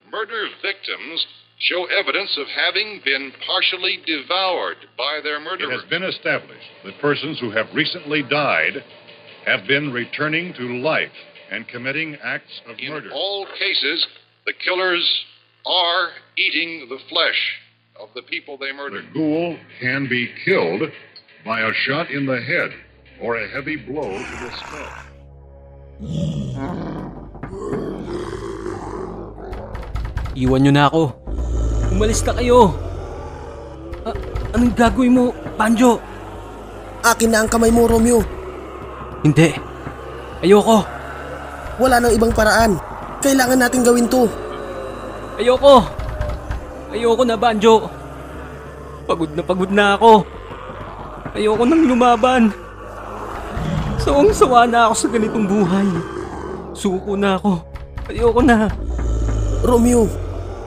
Murder victims show evidence of having been partially devoured by their It murderer. has been established that persons who have recently died have been returning to life and committing acts of In murder. all cases, the killers are eating the flesh of the people they The murdered. ghoul can be killed by a shot in the head or a heavy blow to the skull. Iwan nyo na ako. Umalis na kayo. Anong gagawin mo, Banjo? Akin na ang kamay mo, Romeo. Hindi. Ayoko. Wala nang ibang paraan. Kailangan natin gawin to. Ayoko. Ayoko na, Banjo. Pagod na ako. Ayoko nang lumaban. Sawang-sawa na ako sa ganitong buhay. Suko na ako. Ayoko na. Romeo,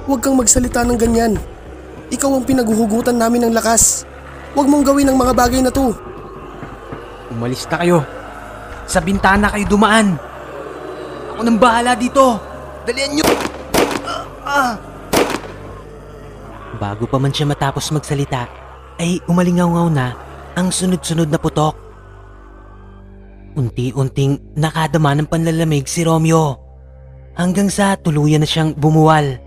huwag kang magsalita ng ganyan. Ikaw ang pinaghuhugutan namin ng lakas. Huwag mong gawin ang mga bagay na to. Umalis na kayo. Sa bintana kayo dumaan. Ako nang bahala dito. Dalian nyo. Bago pa man siya matapos magsalita, ay umalingaw-ngaw na ang sunod-sunod na putok. Unti-unting nakadama ng panlalamig si Romeo hanggang sa tuluyan na siyang bumuwal.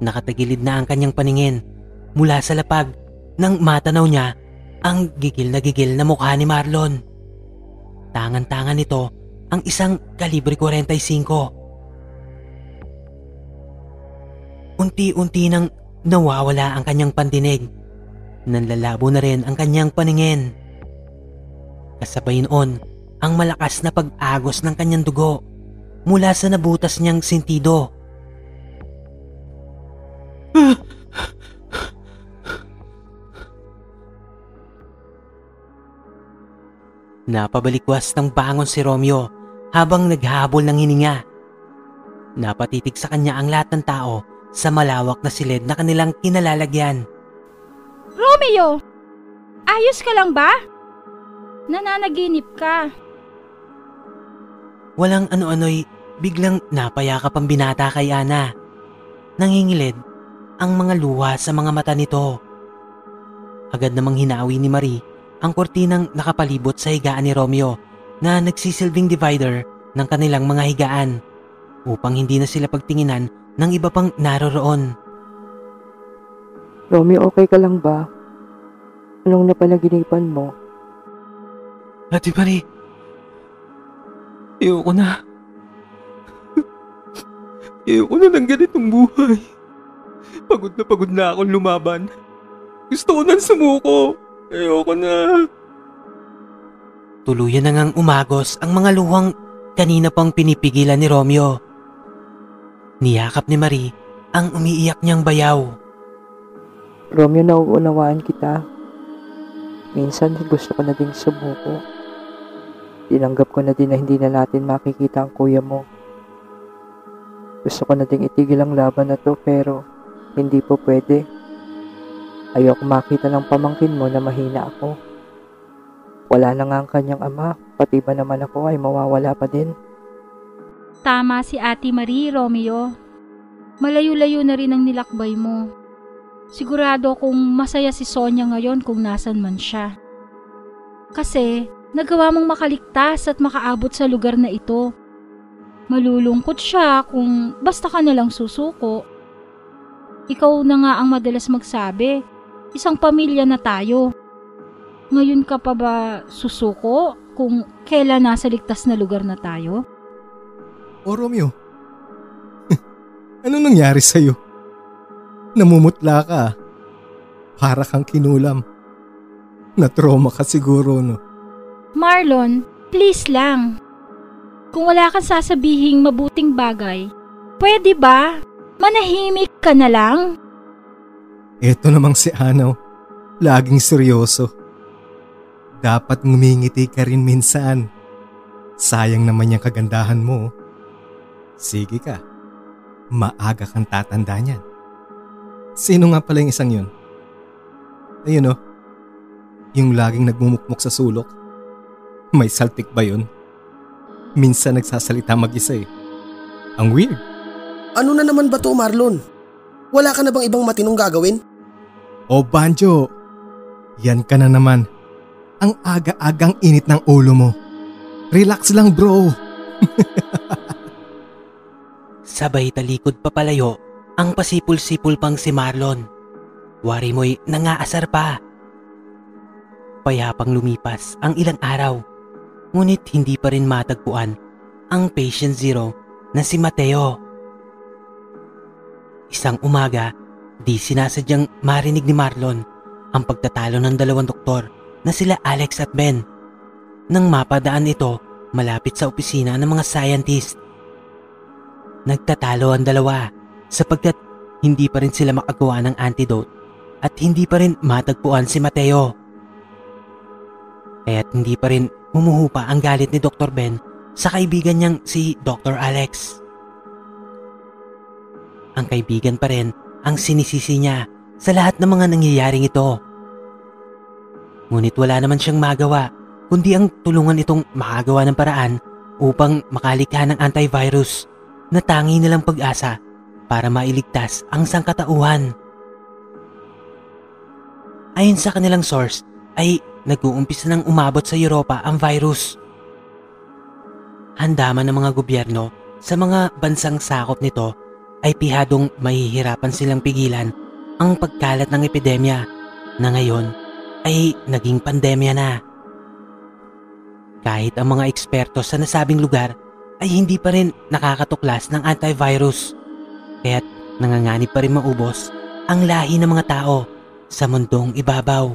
Nakatagilid na ang kanyang paningin mula sa lapag nang matanaw niya ang gigil na mukha ni Marlon. Tangan-tangan nito ang isang kalibre 45. Unti-unti nang nawawala ang kanyang pandinig. Nanlalabo na rin ang kanyang paningin. Kasabay noon ang malakas na pag-agos ng kanyang dugo mula sa nabutas niyang sentido. Napabalikwas ng bangon si Romeo habang naghahabol ng hininga. Napatitig sa kanya ang lahat ng tao sa malawak na silid na kanilang kinalalagyan. Romeo! Ayos ka lang ba? Nananaginip ka. Walang ano-ano'y biglang napayakap ang binata kay Ana. Nangingilid ang mga luha sa mga mata nito. Agad namang hinawi ni Marie ang kortinang nakapalibot sa higaan ni Romeo na nagsisilbing divider ng kanilang mga higaan upang hindi na sila pagtinginan ng iba pang naroroon. Romeo, okay ka lang ba? Anong napanaginipan mo? Ate Marie, ayoko na. Ayoko na ng ganitong buhay. Pagod na akong lumaban. Gusto ko nang sumuko. Ayoko na. Tuluyan na ngang umagos ang mga luhang kanina pang pinipigilan ni Romeo. Niyakap ni Marie ang umiiyak niyang bayaw. Romeo, nauunawaan kita. Minsan gusto ko na ding sumuko. Tinanggap ko na din na hindi na natin makikita ang kuya mo. Gusto ko na ding itigil ang laban na to pero hindi po pwede. Ayoko makita ng pamangkin mo na mahina ako. Wala na nga ang kanyang ama, pati ba naman ako ay mawawala pa din. Tama si Ate Marie, Romeo. Malayo-layo na rin ang nilakbay mo. Sigurado kung masaya si Sonia ngayon kung nasan man siya. Kasi nagawa mong makaligtas at makaabot sa lugar na ito. Malulungkot siya kung basta ka nalang susuko. Ikaw na nga ang madalas magsabi, isang pamilya na tayo. Ngayon ka pa ba susuko kung kailan nasa ligtas na lugar na tayo? O Romeo, ano nangyari sa'yo? Namumutla ka. Para kang kinulam. Na-trauma ka siguro, no? Marlon, please lang. Kung wala kang sasabihing mabuting bagay, pwede ba? Manahimik ka na lang? Eto namang si Anaw, laging seryoso. Dapat ngumingiti ka rin minsan. Sayang naman yung kagandahan mo. Sige ka, maaga kang tatanda niyan. Sino nga pala yung isang yun? Ayun o, yung laging nagmumukmok sa sulok. May saltik ba yun? Minsan nagsasalita mag-isa eh. Ang weird. Ano na naman ba to, Marlon? Wala ka na bang ibang matinong gagawin? O Banjo, yan ka na naman. Ang aga-agang init ng ulo mo. Relax lang bro. Sabay talikod papalayo ang pasipul-sipul pang si Marlon. Wari mo'y nangaasar pa. Payapang lumipas ang ilang araw, ngunit hindi pa rin matagpuan ang patient zero na si Mateo. Isang umaga, di sinasadyang marinig ni Marlon ang pagtatalo ng dalawang doktor na sila Alex at Ben. Nang mapadaan ito malapit sa opisina ng mga scientist. Nagtatalo ang dalawa sapagkat hindi pa rin sila makagawa ng antidote at hindi pa rin matagpuan si Mateo. Kaya't hindi pa rin humuhupa ang galit ni Dr. Ben sa kaibigan niyang si Dr. Alex. Ang kaibigan pa rin ang sinisisi niya sa lahat ng mga nangyayaring ito. Ngunit wala naman siyang magawa kundi ang tulungan itong makagawa ng paraan upang makalikha ng antivirus na tangi nilang pag-asa para mailigtas ang sangkatauhan. Ayon sa kanilang source ay nag-uumpisa nang umabot sa Europa ang virus. Handaman ng mga gobyerno sa mga bansang sakop nito ay pihadong mahihirapan silang pigilan ang pagkalat ng epidemya na ngayon ay naging pandemya na. Kahit ang mga eksperto sa nasabing lugar ay hindi pa rin nakakatuklas ng antivirus, kaya't nanganganib pa rin maubos ang lahi ng mga tao sa mundong ibabaw.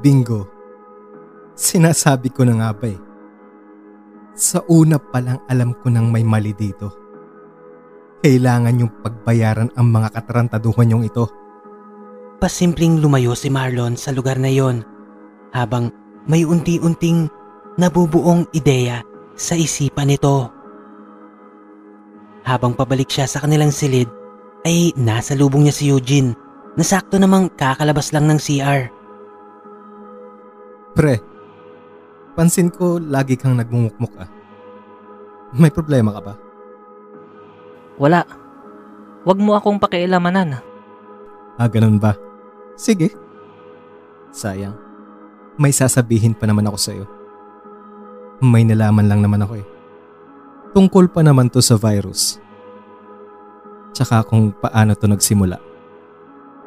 Bingo. Sinasabi ko na nga ba eh. Sa una pa lang alam ko nang may mali dito. Kailangan yung pagbayaran ang mga katarantaduhan yung ito. Pasimpleng lumayo si Marlon sa lugar na yon habang may unti-unting nabubuong ideya sa isipan nito. Habang pabalik siya sa kanilang silid ay nasa lubong niya si Eugene na sakto namang kakalabas lang ng CR. Pre, pansin ko lagi kang nagmumukmuk ah. May problema ka ba? Wala. Huwag mo akong pakialamanan. Ganun ba? Sige. Sayang. May sasabihin pa naman ako sa'yo. May nalaman lang naman ako eh. Tungkol pa naman to sa virus. Tsaka kung paano to nagsimula.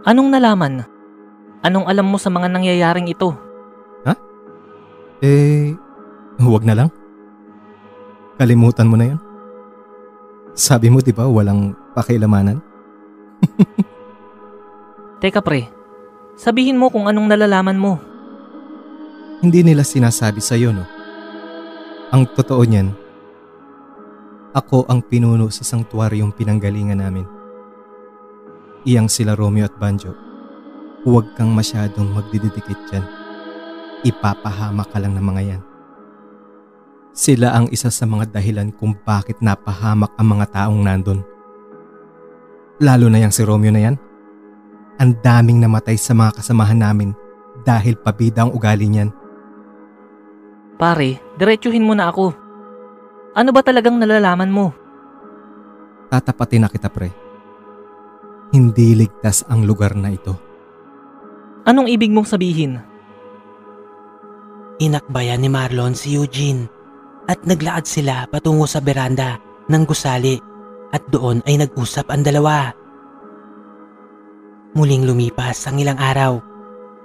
Anong nalaman? Anong alam mo sa mga nangyayaring ito? Huwag na lang. Kalimutan mo na yan. Sabi mo diba walang pakialamanan? Teka pre, sabihin mo kung anong nalalaman mo. Hindi nila sinasabi sa'yo no? Ang totoo niyan, ako ang pinuno sa sanktuaryong pinanggalingan namin. Iyang sila Romeo at Banjo. Huwag kang masyadong magdididikit dyan. Ipapahamak ka lang ng mga yan. Sila ang isa sa mga dahilan kung bakit napahamak ang mga taong nandun. Lalo na yang si Romeo na yan. Ang daming namatay sa mga kasamahan namin dahil pabida ang ugali niyan. Pare, diretsuhin mo na ako. Ano ba talagang nalalaman mo? Tatapatin na kita pre. Hindi ligtas ang lugar na ito. Anong ibig mong sabihin? Inakbayan ni Marlon si Eugene at naglaad sila patungo sa beranda ng gusali at doon ay nag-usap ang dalawa. Muling lumipas ang ilang araw,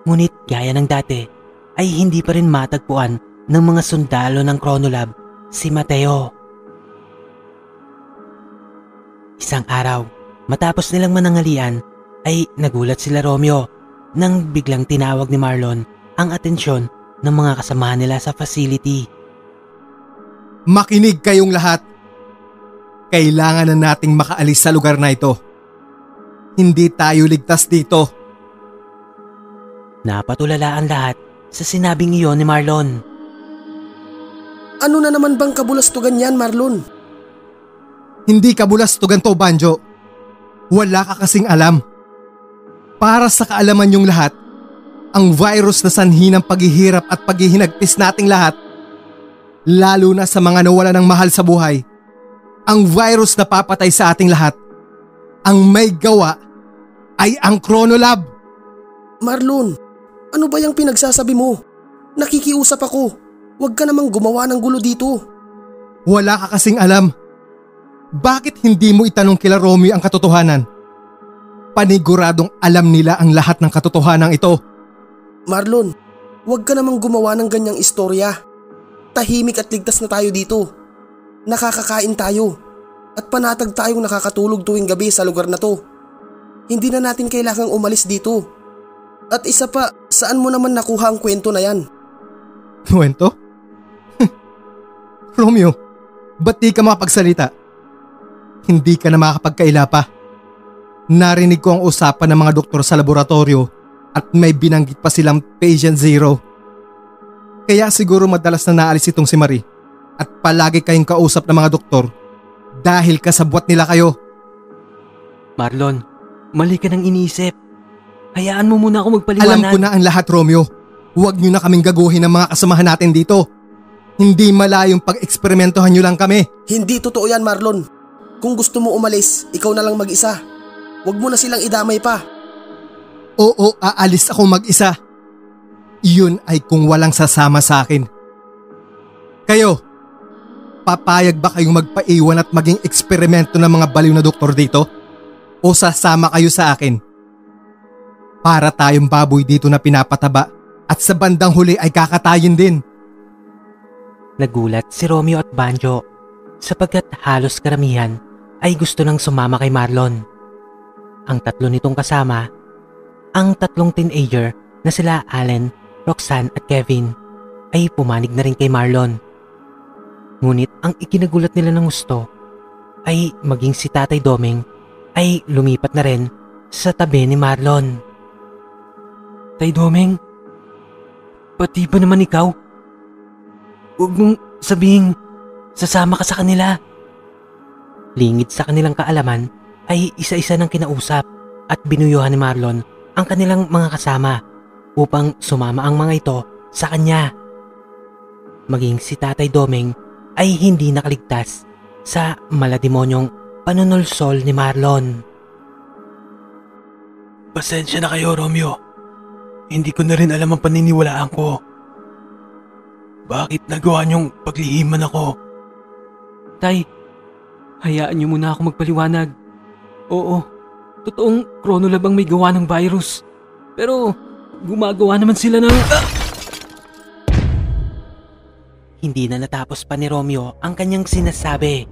ngunit gaya ng dati ay hindi pa rin matagpuan ng mga sundalo ng Chronolab si Mateo. Isang araw, matapos nilang manangalian ay nagulat sila Romeo nang biglang tinawag ni Marlon ang atensyon ng mga kasamahan nila sa facility. Makinig kayong lahat. Kailangan na nating makaalis sa lugar na ito. Hindi tayo ligtas dito. Napatulala ang lahat sa sinabing iyon ni Marlon. Ano na naman bang kabulastugan yan, Marlon? Hindi kabulastugan to, Banjo. Wala ka kasing alam. Para sa kaalaman yung lahat, ang virus na sanhi ng paghihirap at paghihinagpis nating lahat, lalo na sa mga nawala ng mahal sa buhay, Ang virus na papatay sa ating lahat, ang may gawa ay ang Chronolab. Marlon, ano ba yung pinagsasabi mo? Nakikiusap ako. Huwag ka namang gumawa ng gulo dito. Wala ka kasing alam. Bakit hindi mo itanong kila Romeo ang katotohanan? Paniguradong alam nila ang lahat ng katotohanan ito. Marlon, huwag ka namang gumawa ng ganyang istorya. Tahimik at ligtas na tayo dito. Nakakakain tayo. At panatag tayong nakakatulog tuwing gabi sa lugar na to. Hindi na natin kailangang umalis dito. At isa pa, saan mo naman nakuha ang kwento na yan? Kwento? Romeo, ba't di ka makapagsalita? Hindi ka na makakapagkaila pa. Narinig ko ang usapan ng mga doktor sa laboratorio at may binanggit pa silang patient zero. Kaya siguro madalas na naalis itong si Marie at palagi kayong kausap ng mga doktor dahil kasabwat nila kayo. Marlon, mali ka nang iniisip. Hayaan mo muna ako magpaliwanag. Alam ko na ang lahat, Romeo. Huwag niyo na kaming gaguhin ng mga kasamahan natin dito. Hindi malayong pag-eksperimentohan niyo lang kami. Hindi totoo yan, Marlon. Kung gusto mo umalis, ikaw na lang mag-isa. Huwag mo na silang idamay pa. Oo, aalis ako mag-isa. Iyon ay kung walang sasama sa akin. Kayo, papayag ba kayong magpaiwan at maging eksperimento ng mga baliw na doktor dito? O sasama kayo sa akin? Para tayong baboy dito na pinapataba at sa bandang huli ay kakatayin din. Nagulat si Romeo at Banjo sapagkat halos karamihan ay gusto nang sumama kay Marlon. Ang tatlo nitong kasama, ang tatlong teenager na sila Allen, Roxanne at Kevin ay pumanig na rin kay Marlon. Ngunit ang ikinagulat nila ng gusto ay maging si Tatay Doming ay lumipat na rin sa tabi ni Marlon. Tay Doming, pati ba naman ikaw? Huwag mong sabihing sasama ka sa kanila. Lingid sa kanilang kaalaman ay isa-isa ng kinausap at binuyuhan ni Marlon ang kanilang mga kasama upang sumama ang mga ito sa kanya. Maging si Tatay Doming ay hindi nakaligtas sa malademonyong panunulsol ni Marlon. Pasensya na kayo, Romeo. Hindi ko na rin alam ang paniniwalaan ko. Bakit nagawa niyong paglihiman ako? Tay, hayaan niyo muna ako magpaliwanag. Oo, totoong Chronolab ang may gawa ng virus. Pero gumagawa naman sila ng... Hindi na natapos pa ni Romeo ang kanyang sinasabi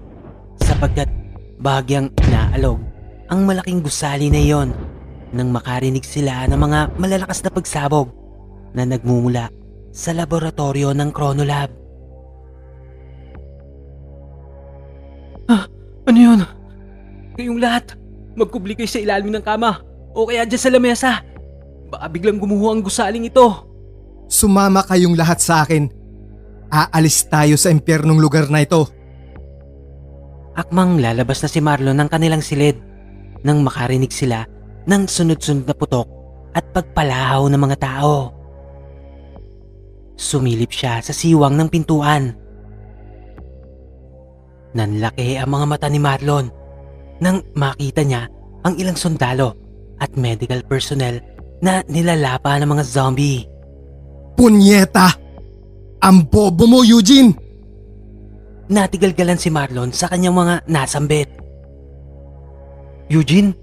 sapagkat bahagyang naalog ang malaking gusali na iyon nang makarinig sila ng mga malalakas na pagsabog na nagmumula sa laboratorio ng Chronolab. Ano yun? Kayong lahat, magkubli kayo sa ilalim ng kama o kaya dyan sa lamesa. Baka biglang gumuho ang gusaling ito. Sumama kayong lahat sa akin. Aalis tayo sa impyernong lugar na ito. Akmang lalabas na si Marlon ng kanilang silid nang makarinig sila ng sunod-sunod na putok at pagpalahaw ng mga tao. Sumilip siya sa siwang ng pintuan. Nanlaki ang mga mata ni Marlon nang makita niya ang ilang sundalo at medical personnel na nilalapa ng mga zombie. Punyeta! Ang bobo mo, Eugene! Natigalgalan si Marlon sa kanyang mga nasambit. Eugene?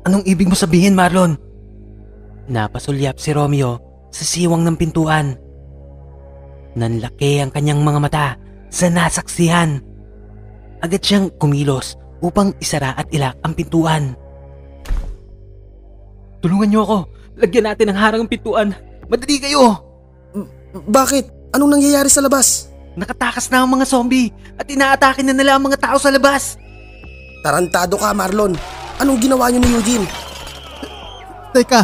Anong ibig mo sabihin, Marlon? Napasulyap si Romeo sa siwang ng pintuan. Nanlaki ang kanyang mga mata sa nasaksihan. Agad siyang kumilos upang isara at ilak ang pintuan. Tulungan niyo ako. Lagyan natin ng harang ang pintuan. Madali kayo! Bakit? Anong nangyayari sa labas? Nakatakas na ang mga zombie at inaatake na nila ang mga tao sa labas. Tarantado ka, Marlon. Anong ginawa niyo ni Eugene? Teka,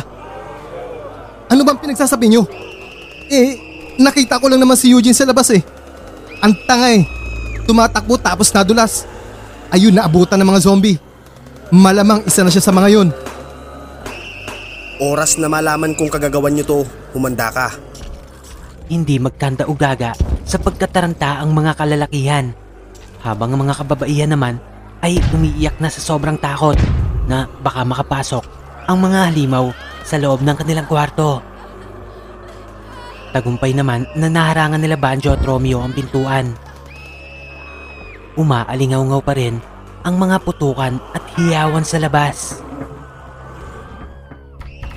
ano bang pinagsasabi niyo? Nakita ko lang naman si Eugene sa labas eh. Ang tanga eh. Tumatakbo tapos nadulas. Ayun, naabutan ng mga zombie. Malamang isa na siya sa mga yun. Oras na malaman kung kagagawan niyo to, humanda ka. Hindi magkanda-ugaga sa pagkataranta ang mga kalalakihan Habang ang mga kababaihan naman ay umiiyak na sa sobrang takot na baka makapasok ang mga halimaw sa loob ng kanilang kwarto. Tagumpay naman na naharangan nila Banjo at Romeo ang pintuan. Umaalingaw-ngaw pa rin ang mga putukan at hiyawan sa labas.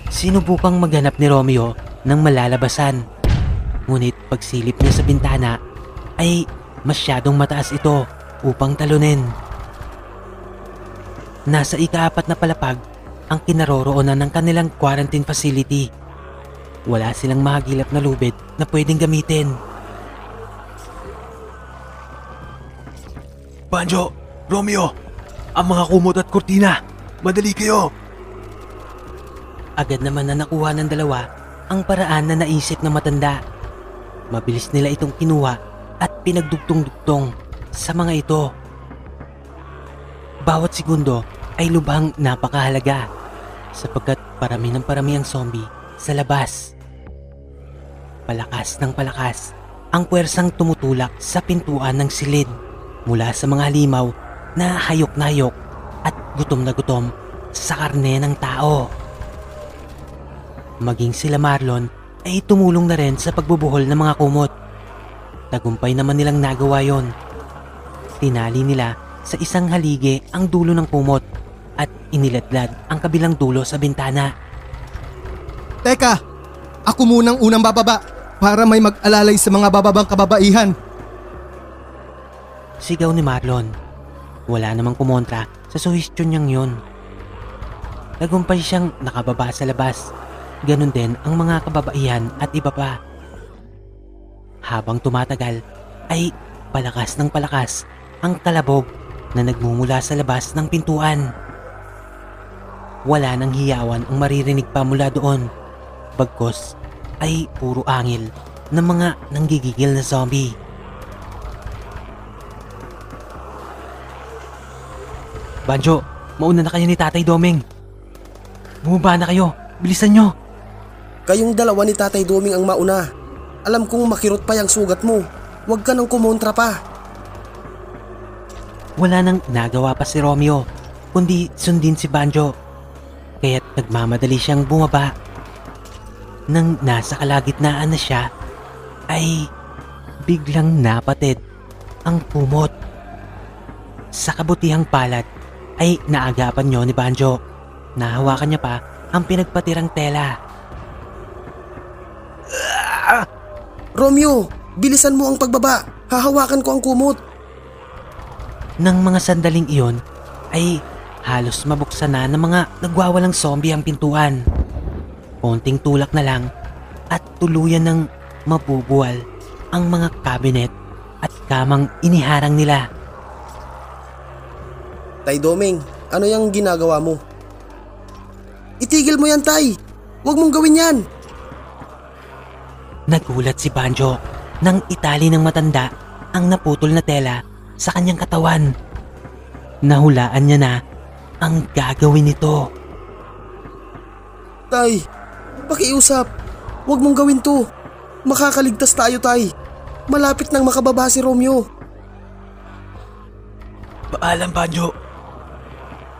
Sinubukang maghanap ni Romeo ng malalabasan. Ngunit pagsilip niya sa bintana ay masyadong mataas ito upang talunin. Nasa ika-4 na palapag ang kinaroroonan ng kanilang quarantine facility. Wala silang mahagilap na lubid na pwedeng gamitin. Banjo, Romeo, ang mga kumot at kurtina. Madali kayo. Agad naman na nakuha ng dalawa ang paraan na naisip ng matanda. Mabilis nila itong kinuha at pinagdugtong-dugtong sa mga ito. Bawat segundo ay lubhang napakahalaga sapagkat parami ng parami ang zombie sa labas. Palakas ng palakas ang puwersang tumutulak sa pintuan ng silid mula sa mga halimaw na hayok na hayok at gutom na gutom sa karne ng tao. Maging sila Marlon ay tumulong na rin sa pagbubuhol ng mga kumot. Tagumpay naman nilang nagawa yon. Tinali nila sa isang haligi ang dulo ng kumot at iniladlad ang kabilang dulo sa bintana. Teka, ako munang unang bababa para may mag-alalay sa mga bababang kababaihan. Sigaw ni Marlon. Wala namang kumontra sa suhestyon niyang yun. Tagumpay siyang nakababa sa labas. Ganon din ang mga kababaihan at iba pa. Habang tumatagal ay palakas ng palakas ang kalabog na nagmumula sa labas ng pintuan. Wala nang hiyawan ang maririnig pa mula doon. Bagkus ay puro angil ng mga nanggigigil na zombie. Banjo, mauna na kayo ni Tatay Doming. Bumaba na kayo, bilisan nyo. Kayong dalawa ni Tatay Doming ang mauna. Alam kong makirot pa yung sugat mo. Huwag ka nang kumontra pa. Wala nang nagawa pa si Romeo, kundi sundin si Banjo. Kaya't nagmamadali siyang bumaba. Nang nasa kalagitnaan na siya, ay biglang napatid ang kumot. Sa kabutihang palad ay naagapan niyo ni Banjo. Nahawakan niya pa ang pinagpatirang tela. Romeo, bilisan mo ang pagbaba. Hahawakan ko ang kumot. Nang mga sandaling iyon ay halos mabuksan na ng mga nagwawalang zombie ang pintuan. Konting tulak na lang at tuluyan ng mabubuwal ang mga kabinet at kamang iniharang nila. Tay Doming, ano yung ginagawa mo? Itigil mo yan, Tay. Huwag mong gawin yan. Nagulat si Banjo nang itali ng matanda ang naputol na tela sa kanyang katawan. Nahulaan niya na ang gagawin nito. Tay, pakiusap. Huwag mong gawin to. Makakaligtas tayo, Tay. Malapit nang makababa si Romeo. Paalam, Banjo.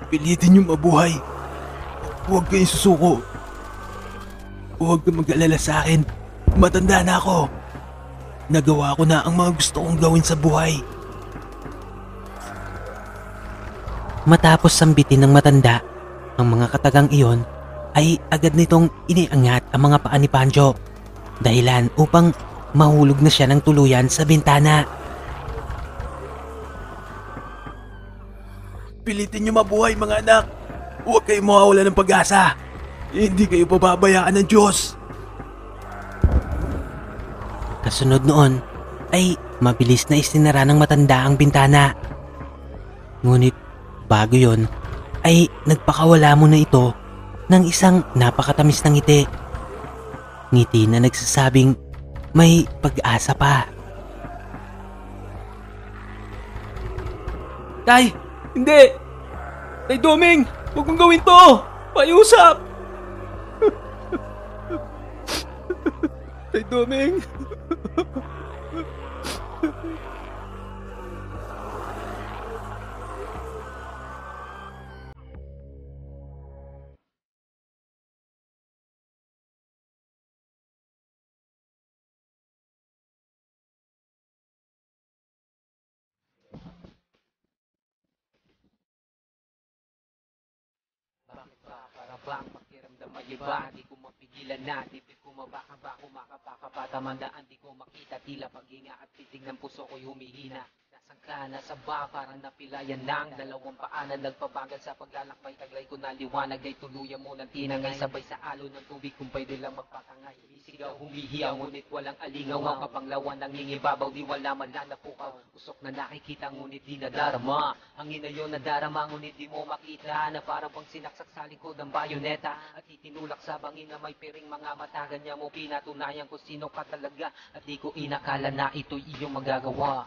Pilitin niyong mabuhay. Huwag kayong susuko. Huwag kang mag-alala sa akin. Matanda na ako. Nagawa ko na ang mga gusto kong gawin sa buhay. Matapos sambitin ng matanda ang mga katagang iyon, ay agad nitong iniangat ang mga paa ni Banjo, dahilan upang mahulog na siya ng tuluyan sa bintana. Pilitin niyo mabuhay, mga anak. Huwag kayong mawawala ng pag-asa. Hindi kayo pababayaan ng Diyos. Kasunod noon ay mabilis na isinara ng matanda ang bintana. Ngunit bago yon ay nagpakawala muna ito ng isang napakatamis na ngiti. Ngiti na nagsasabing may pag-asa pa. Tay, hindi! Tay Doming, huwag mong gawin to! Pakiusap! Tay Doming! bang pakiramdam ay iba? Di ko mapigilan na, dibdib ko mabaka-baka, kumakapaka, tamandaan di ko makita, tila paghinga at titig ng puso ko'y humihina. Nasaan ka, nasa ba, parang napilayan ng dalawang paanan, nagpabagal sa paglalakbay, taglay ko na liwanag ay tuluyan mo ng tinangay, sabay sa alon ng tubig kung pwede lang magpakangay. Bisigaw, humihiyaw, ngunit walang alingaw, ang kapanglawan nangingibabaw, di wala man lang napukaw. Usok na nakikita, ngunit di nadarama, hangin na yun nadarama, ngunit di mo makita, na parang bang sinaksak sa likod ng bayoneta, at itinulak sa bangin na may piring mga mata, ganyan mo pinatunayan kung sino ka talaga, at di ko inakala na ito'y iyong magagawa.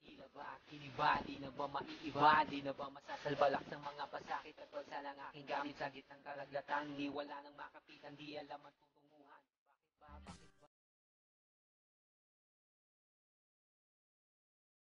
Tila ba, kiniba, di na ba maiiba, di na ba masasalbalak ng mga pasakit at balsa ng aking gamit sa gitnang karagatan, di wala nang makapitan, di alam ang tutunguhan. Bakit ba, bakit